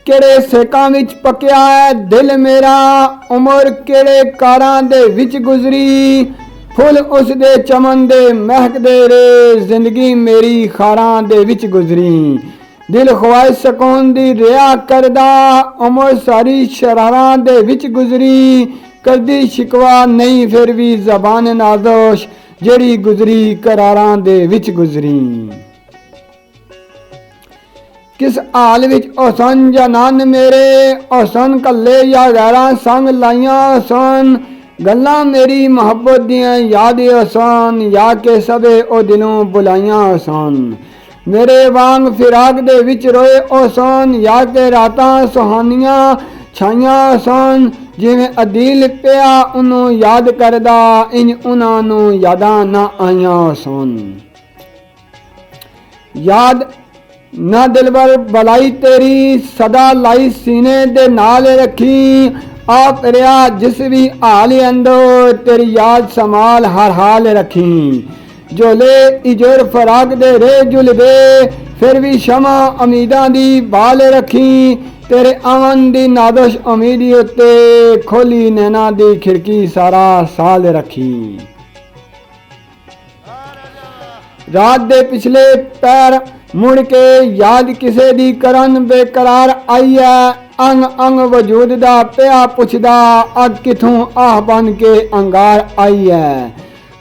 ਕਿਹੜੇ ਸੇਕਾਂ ਵਿੱਚ ਪੱਕਿਆ ਹੈ ਦਿਲ ਮੇਰਾ, ਉਮਰ ਕਿਹੜੇ ਕਾਰਾਂ ਦੇ ਵਿੱਚ ਗੁਜ਼ਰੀ, ਫੁੱਲ ਉਸ ਦੇ ਚਮਨ ਦੇ ਮਹਿਕਦੇ ਰੇ, ਜ਼ਿੰਦਗੀ ਮੇਰੀ ਖਾਰਾਂ ਦੇ ਵਿੱਚ ਗੁਜ਼ਰੀ। ਦਿਲ ਖਵਾਇਸ਼ ਸਕੂਨ ਦੀ ਰਿਆ ਕਰਦਾ, ਉਮਰ ਸਾਰੀ ਸ਼ਰਾਰਾਂ ਦੇ ਵਿੱਚ ਗੁਜ਼ਰੀ, ਕਰਦੀ ਸ਼ਿਕਵਾ ਨਹੀਂ ਫਿਰ ਵੀ ਜ਼ਬਾਨ ਨਾਜ਼ੋਸ਼, ਜਿਹੜੀ ਗੁਜ਼ਰੀ ਕਰਾਰਾਂ ਦੇ ਵਿੱਚ ਗੁਜ਼ਰੀ। किस हाल विच हुसन जनान मेरे, हुसन कल्ले या गैरां संग लाइयां हुसन, गल्लां मेरी मुहब्बत दियां याद हुसन, या के सबे ओ दिलों बुलाइयां हुसन। मेरे वांग फिराक दे विच रोए हुसन, या के रातां सुहानियां छाइयां हुसन, जिवें अदील पिया उन्हों याद करदा, इंज उन्हां नूं यादां ना आइयां हुसन। याद ना दिलबर बलाई तेरी सदा लाई सीने दे नाल रखी, आप रिया जिस भी हाल अंदर तेरी याद संभाल हर हाल रखी। जोले इजर फराक दे रे जुल दे, फिर भी शमा उम्मीदां दी बाल रखी, तेरे आवन दी नादोश उम्मीदी उत्ते खोली नैना दी खिड़की सारा साल रखी। रात दे पिछले पैर मुड़ के याद किसे दी करन बेकरार आई है, अंग अंग वजूद दा पिया पुछदा, अग किथों आह बन के अंगार आई है।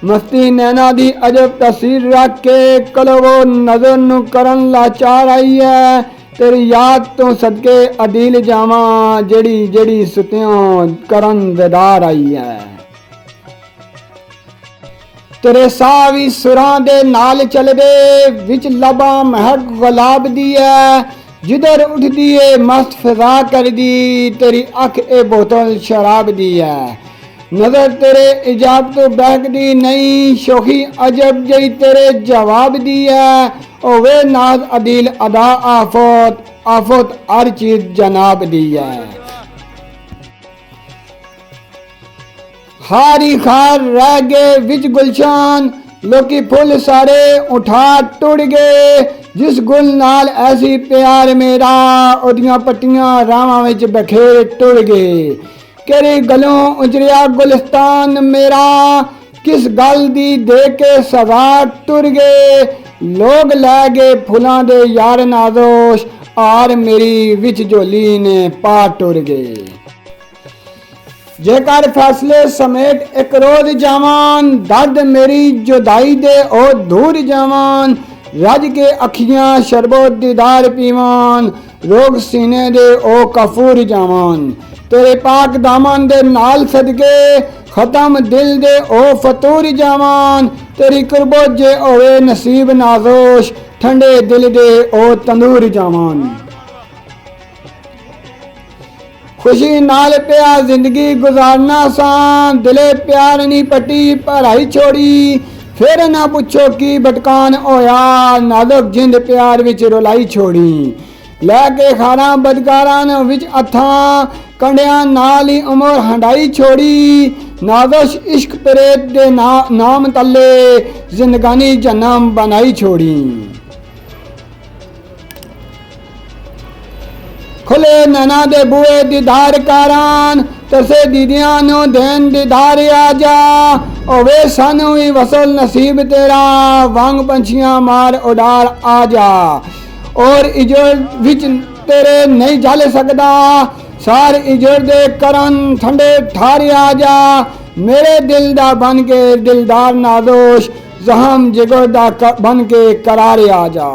मस्ती नैना दी अजब तस्वीर रख के कलवो नजर नू करन लाचार आई है, तेरी याद तो सदके अदील जावां, जेड़ी जेड़ी सुतियों करन बेदार आई है। तेरे साह भी सुरां दे नाल चलदे, विच लबां महक गुलाब दी है, जिधर उठदी है मस्त फिजा कर दी, तेरी अख ए बोतल शराब दी है। नजर तेरे इजाब तो बहकदी नहीं, शोखी अजब जई तेरे जवाब दी है, ओ वे नाज अदील अदा आफत आफत हर चीज जनाब दी है। हारी खार रह गए विच गुलशान, लोकी फुल सारे उठा टुड़ गए, जिस गुल नाल ऐसी प्यार मेरा, ओदियां पट्टियां रावां विच बखेर टुड़ गए। केरी गलों उजड़िया गुलिस्तान मेरा, किस गल दी दे के सजा टुर गए, लोग लै गए फुलां दे यार नाजोश, आर मेरी विच झोली ने पा टुर गए। जेकर फैसले समेत एक रोज जावान, दर्द मेरी जुदाई दे ओ दूर जावान, रज के अखियां शरबो दीदार पीवान, रोग सीने दे ओ कफूर जावान। तेरे पाक दामन दे नाल सदके खत्म दिल दे ओ फतूर जावान, तेरी कुर्बत जे होवे नसीब नाजोश, ठंडे दिल दे ओ तंदूर जावान। खुशी नाल पिया जिंदगी गुजारना सान, दिले प्यार नी पट्टी पढ़ाई छोड़ी, फिर ना पुछो की भटकान होया, नाजुक जिंद प्यार विच रुलाई छोड़ी। लैके खारा बदकारां विच अथां, कंडियां नाल ही उमर हंडाई छोड़ी, नाज़ोश इश्क प्रेत दे नाम तले, जिंदगानी जन्म बनाई छोड़ी। खुले नैना दे बुए दीदार कारान, तरसे दीदियां नो देन दीदार आजा, ओवे सानू ही वसल नसीब तेरा, वांग पंछियां मार उडार आजा। और इजड़ विच तेरे नहीं जल सकदा, सार इजड़ दे करन ठंडे ठार आजा, मेरे दिल दा बन के दिलदार नादोश, जहम जिगर दा बन के करार आजा।